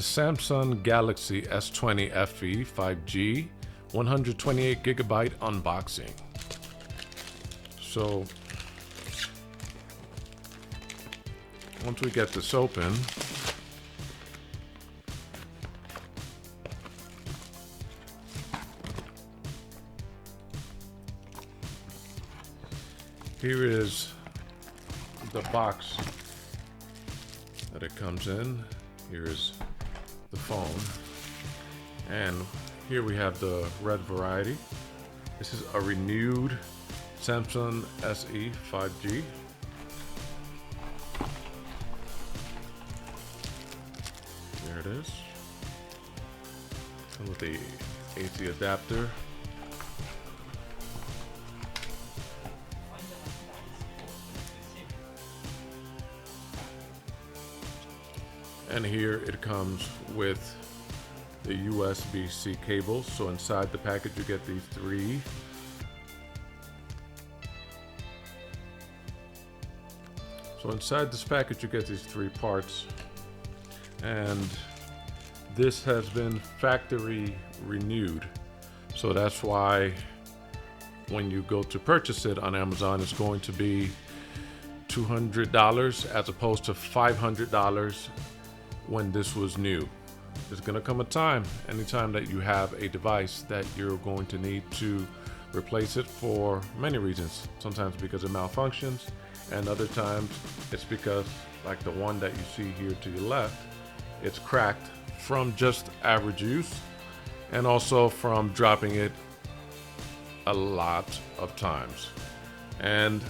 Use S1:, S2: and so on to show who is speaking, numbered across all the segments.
S1: the Samsung Galaxy S20 FE 5G 128 gigabyte unboxing. So once we get this open, here is the box that it comes in. Here is the phone, and here we have the red variety. This is a renewed Samsung SE 5G. There it is. With the AC adapter. And here it comes with the USB-C cable. So inside the package you get these three. So inside this package you get these three parts. And this has been factory renewed. So that's why when you go to purchase it on Amazon, it's going to be $200 as opposed to $500 when this was new. There's gonna come a time, anytime that you have a device, that you're going to need to replace it for many reasons. Sometimes because it malfunctions, and other times it's because, like the one that you see here to your left, it's cracked from just average use and also from dropping it a lot of times. And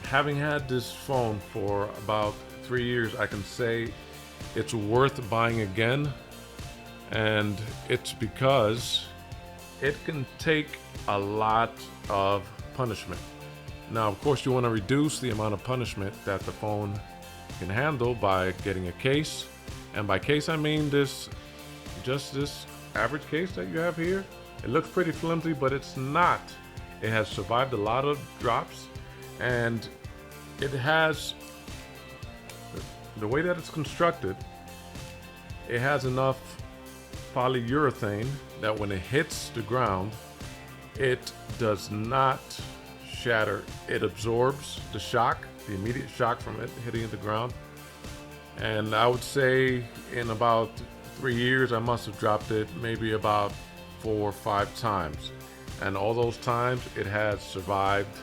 S1: having had this phone for about 3 years, I can say it's worth buying again, and it's because it can take a lot of punishment. Now, of course, you want to reduce the amount of punishment that the phone can handle by getting a case. And by case, I mean just this average case that you have here. It looks pretty flimsy, but it's not. It has survived a lot of drops, and it has, the way that it's constructed, it has enough polyurethane that when it hits the ground, it does not shatter. It absorbs the shock, the immediate shock from it hitting the ground. And I would say in about 3 years, I must have dropped it maybe about 4 or 5 times. And all those times, it has survived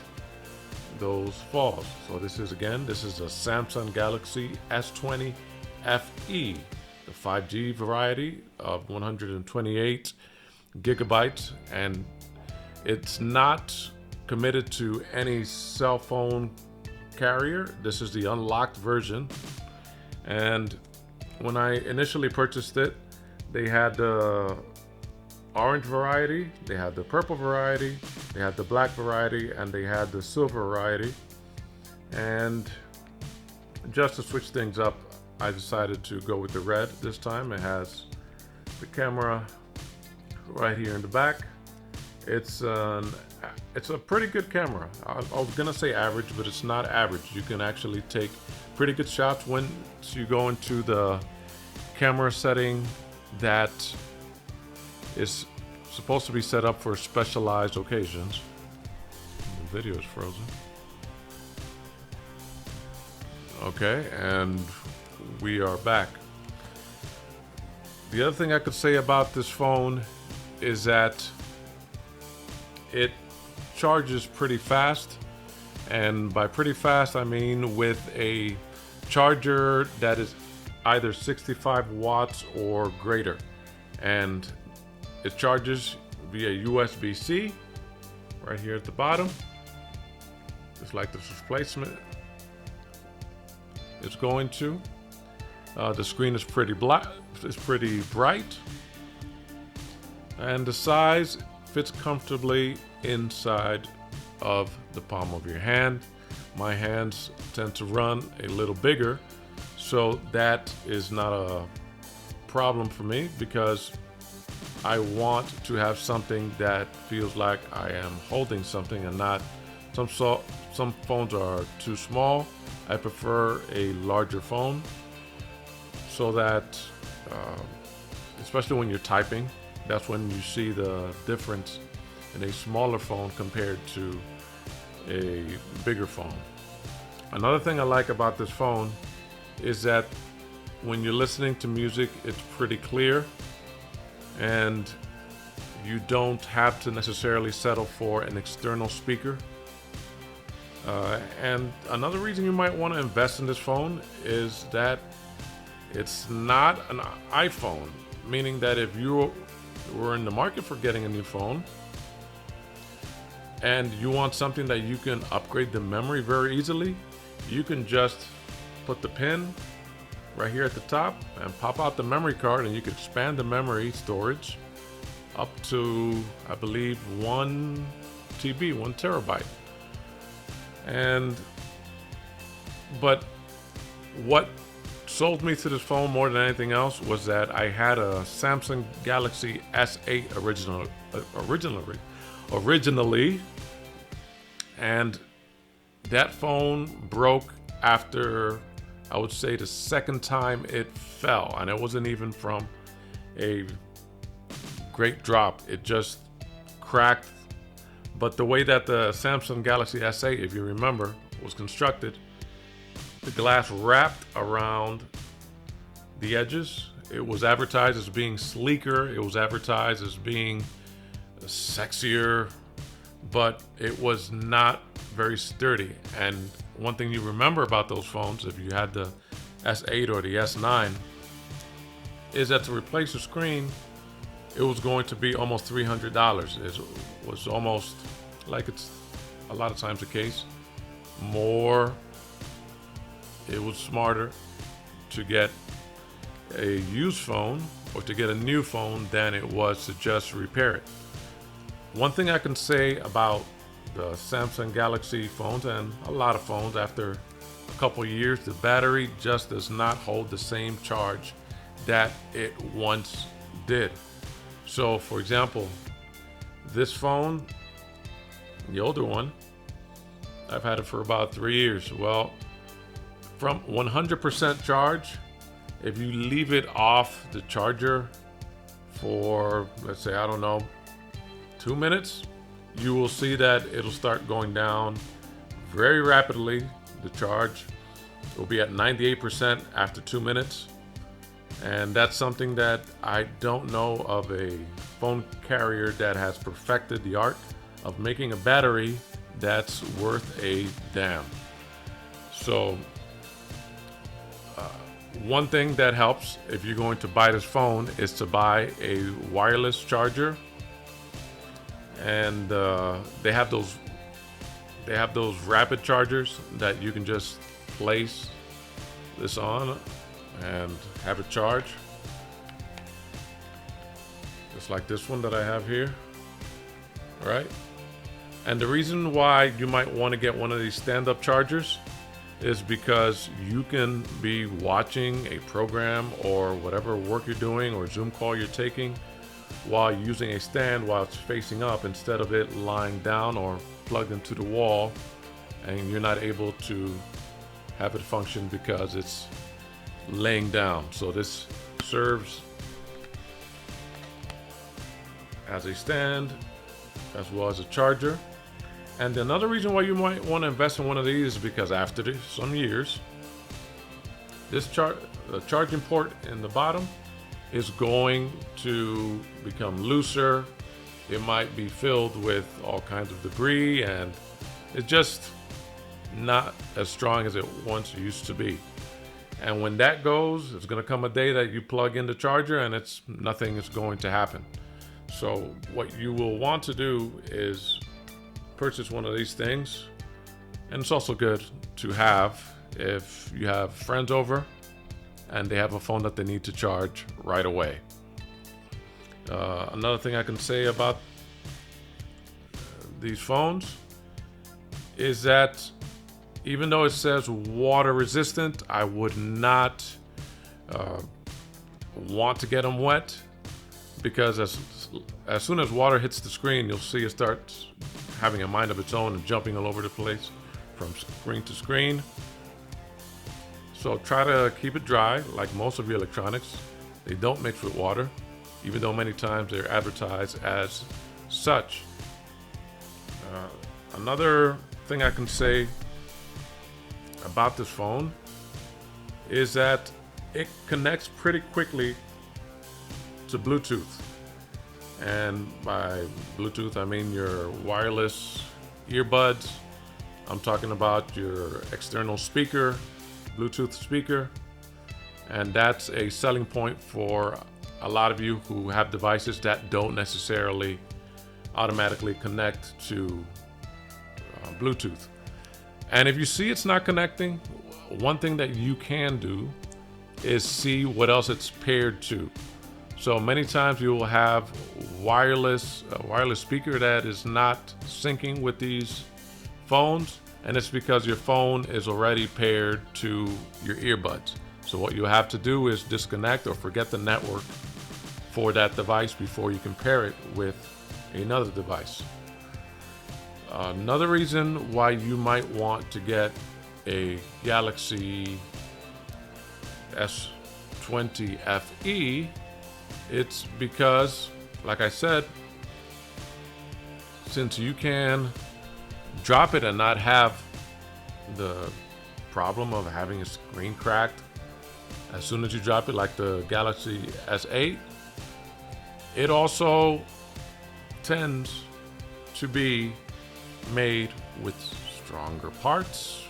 S1: those falls. So this is a Samsung Galaxy S20 FE, the 5G variety of 128 gigabytes, and it's not committed to any cell phone carrier. This is the unlocked version. And when I initially purchased it, they had the orange variety, they had the purple variety, they had the black variety, and they had the silver variety. And just to switch things up, I decided to go with the red this time. It has the camera right here in the back. It's a pretty good camera. I was gonna say average, but it's not average. You can actually take pretty good shots once you go into the camera setting that is supposed to be set up for specialized occasions. The video is frozen. Okay, and we are back. The other thing I could say about this phone is that it charges pretty fast, and by pretty fast I mean with a charger that is either 65 watts or greater, and it charges via USB-C right here at the bottom, just like this replacement it's going to. The screen is pretty black, it's pretty bright, and the size fits comfortably inside of the palm of your hand. My hands tend to run a little bigger, so that is not a problem for me because I want to have something that feels like I am holding something and not some phones are too small. I prefer a larger phone so that especially when you're typing. That's when you see the difference in a smaller phone compared to a bigger phone. Another thing I like about this phone is that when you're listening to music, it's pretty clear, and you don't have to necessarily settle for an external speaker. And another reason you might want to invest in this phone is that it's not an iPhone, meaning that if you were in the market for getting a new phone and you want something that you can upgrade the memory very easily, you can just put the pin right here at the top and pop out the memory card, and you can expand the memory storage up to, I believe, 1 TB, 1 terabyte. But what sold me to this phone more than anything else was that I had a Samsung Galaxy S8 originally, and that phone broke after, I would say, the second time it fell, and it wasn't even from a great drop. It just cracked. But the way that the Samsung Galaxy S8, if you remember, was constructed, the glass wrapped around the edges. It was advertised as being sleeker. It was advertised as being sexier, but it was not very sturdy. And one thing you remember about those phones, if you had the S8 or the S9, is that to replace the screen, it was going to be almost $300. It was almost, like it's a lot of times the case, it was smarter to get a used phone or to get a new phone than it was to just repair it. One thing I can say about the Samsung Galaxy phones, and a lot of phones, after a couple years, the battery just does not hold the same charge that it once did. So, for example, this phone, the older one, I've had it for about 3 years. Well, from 100% charge, if you leave it off the charger for, let's say, I don't know, 2 minutes, you will see that it'll start going down very rapidly. The charge will be at 98% after 2 minutes. And that's something that I don't know of a phone carrier that has perfected the art of making a battery that's worth a damn. So one thing that helps if you're going to buy this phone is to buy a wireless charger. And they have those rapid chargers that you can just place this on and have it charge, just like this one that I have here. All right. And the reason why you might want to get one of these stand-up chargers is because you can be watching a program or whatever work you're doing or Zoom call you're taking while using a stand while it's facing up, instead of it lying down or plugged into the wall, and you're not able to have it function because it's laying down. So this serves as a stand as well as a charger. And another reason why you might want to invest in one of these is because after some years, this the charging port in the bottom is going to become looser. It might be filled with all kinds of debris, and it's just not as strong as it once used to be. And when that goes, it's going to come a day that you plug in the charger and nothing is going to happen. So what you will want to do is purchase one of these things. And it's also good to have if you have friends over and they have a phone that they need to charge right away. Another thing I can say about these phones is that even though it says water resistant, I would not want to get them wet, because as soon as water hits the screen, you'll see it start having a mind of its own and jumping all over the place from screen to screen. So try to keep it dry, like most of your electronics. They don't mix with water, even though many times they're advertised as such. Another thing I can say about this phone is that it connects pretty quickly to Bluetooth. And by Bluetooth, I mean your wireless earbuds. I'm talking about your external speaker, Bluetooth speaker. And that's a selling point for a lot of you who have devices that don't necessarily automatically connect to Bluetooth. And if you see it's not connecting, one thing that you can do is see what else it's paired to. So many times you will have a wireless speaker that is not syncing with these phones, and it's because your phone is already paired to your earbuds. So what you have to do is disconnect or forget the network for that device before you can pair it with another device. Another reason why you might want to get a Galaxy S20 FE, it's because, like I said, since you can drop it and not have the problem of having a screen cracked as soon as you drop it, like the Galaxy S8, it also tends to be made with stronger parts.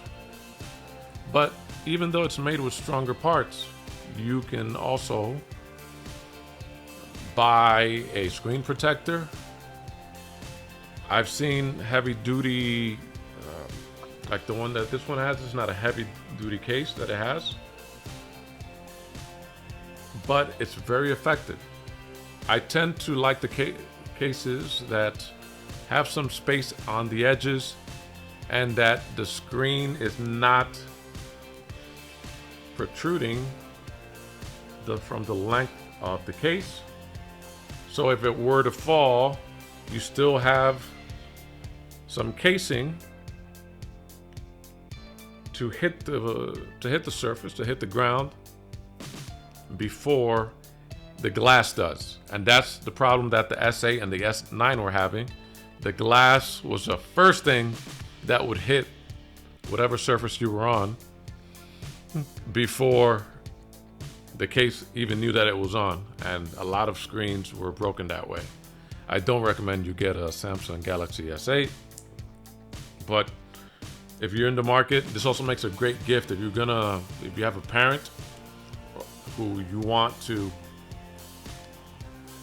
S1: But even though it's made with stronger parts, you can also buy a screen protector. I've seen heavy duty, like the one that this one has. It's not a heavy duty case that it has, but it's very effective. I tend to like the cases that have some space on the edges and that the screen is not protruding from the length of the case. So if it were to fall, you still have some casing to hit the surface, to hit the ground before the glass does. And that's the problem that the S8 and the S9 were having. The glass was the first thing that would hit whatever surface you were on before the case even knew that it was on, and a lot of screens were broken that way. I don't recommend you get a Samsung Galaxy S8, but if you're in the market, this also makes a great gift if you have a parent who you want to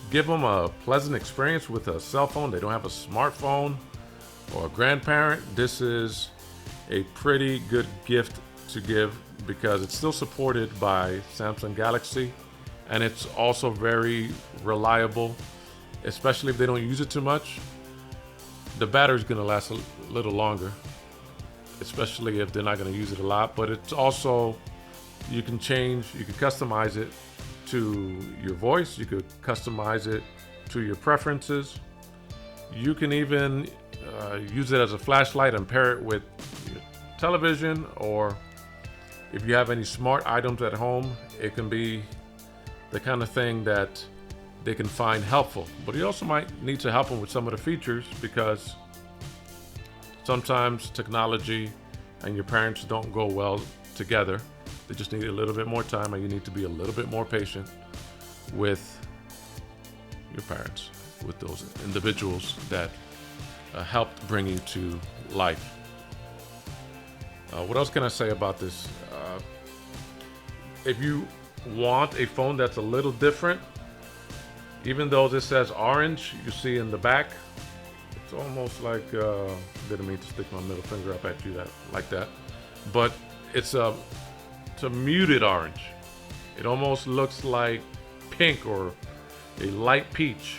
S1: give them a pleasant experience with a cell phone. They don't have a smartphone, or a grandparent. This is a pretty good gift to give because it's still supported by Samsung Galaxy, and it's also very reliable, especially if they don't use it too much. The battery's gonna last a little longer, especially if they're not gonna use it a lot, but it's also, you can customize it to your voice. You could customize it to your preferences. You can even use it as a flashlight and pair it with your television, or if you have any smart items at home, it can be the kind of thing that they can find helpful. But you also might need to help them with some of the features, because sometimes technology and your parents don't go well together. They just need a little bit more time, and you need to be a little bit more patient with your parents, with those individuals that helped bring you to life. What else can I say about this? If you want a phone that's a little different, even though this says orange, you see in the back, it's almost like, didn't mean to stick my middle finger up at you like that, but it's a muted orange. It almost looks like pink or a light peach.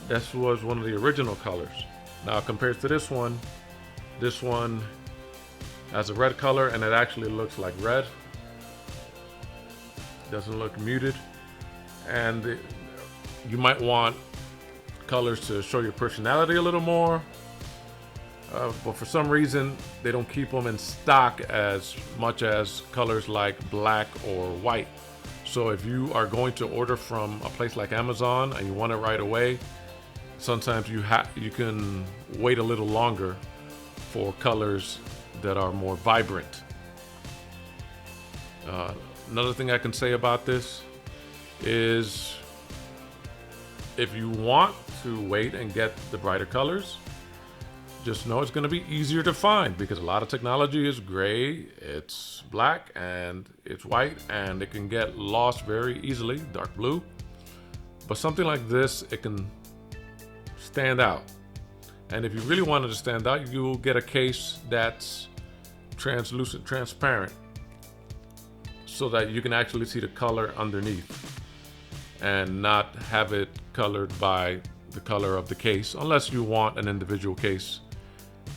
S1: This was one of the original colors. Now compared to this one has a red color, and it actually looks like red. Doesn't look muted. And you might want colors to show your personality a little more, but for some reason they don't keep them in stock as much as colors like black or white. So if you are going to order from a place like Amazon and you want it right away, sometimes you can wait a little longer for colors that are more vibrant. Another thing I can say about this is if you want to wait and get the brighter colors, just know it's going to be easier to find because a lot of technology is gray, it's black, and it's white, and it can get lost very easily, dark blue. But something like this, it can stand out. And if you really wanted to stand out, you'll get a case that's translucent, transparent, so that you can actually see the color underneath and not have it colored by the color of the case, unless you want an individual case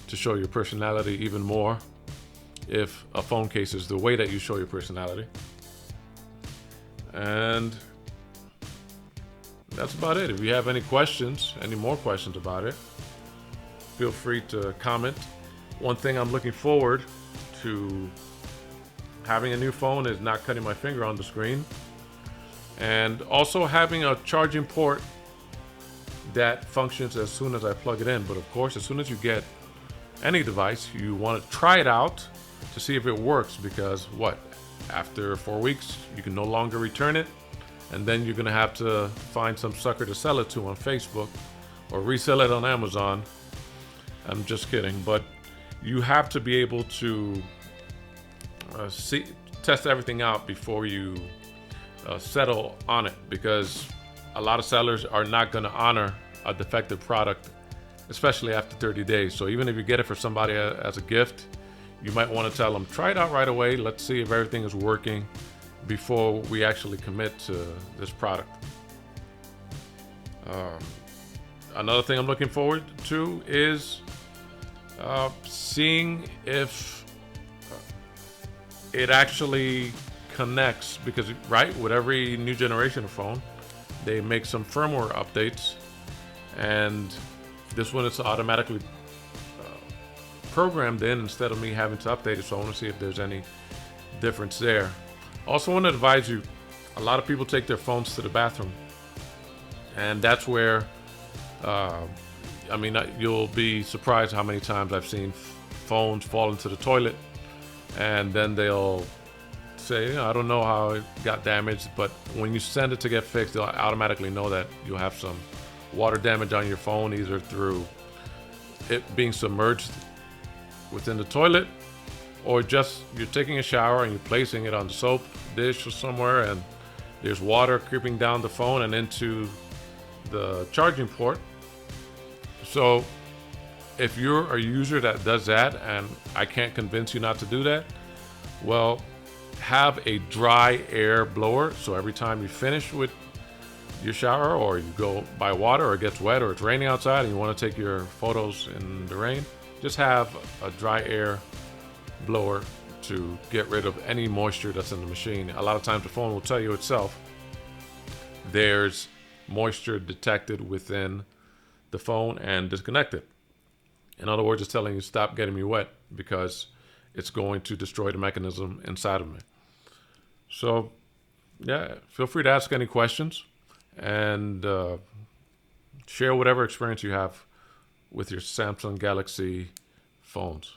S1: to show your personality even more, if a phone case is the way that you show your personality. And that's about it. If you have any more questions about it, feel free to comment. One thing I'm looking forward to having a new phone is not cutting my finger on the screen, and also having a charging port that functions as soon as I plug it in. But of course, as soon as you get any device, you want to try it out to see if it works, because after 4 weeks you can no longer return it, and then you're gonna have to find some sucker to sell it to on Facebook or resell it on Amazon. I'm just kidding, but you have to be able to test everything out before you settle on it, because a lot of sellers are not going to honor a defective product, especially after 30 days. So even if you get it for somebody as a gift, you might want to tell them, try it out right away. Let's see if everything is working before we actually commit to this product. Another thing I'm looking forward to is seeing if it actually connects, because with every new generation of phone, they make some firmware updates, and this one is automatically programmed in instead of me having to update it. So I want to see if there's any difference there. Also want to advise you, a lot of people take their phones to the bathroom, and that's where you'll be surprised how many times I've seen phones fall into the toilet, and then they'll say, I don't know how it got damaged, but when you send it to get fixed, they'll automatically know that you'll have some water damage on your phone, either through it being submerged within the toilet, or just you're taking a shower and you're placing it on the soap dish or somewhere, and there's water creeping down the phone and into the charging port. So if you're a user that does that, and I can't convince you not to do that, well, have a dry air blower. So every time you finish with your shower, or you go by water, or it gets wet, or it's raining outside and you want to take your photos in the rain, just have a dry air blower to get rid of any moisture that's in the machine. A lot of times the phone will tell you itself there's moisture detected within the phone and disconnect it. In other words, it's telling you stop getting me wet, because it's going to destroy the mechanism inside of me. So yeah, feel free to ask any questions, and share whatever experience you have with your Samsung Galaxy phones.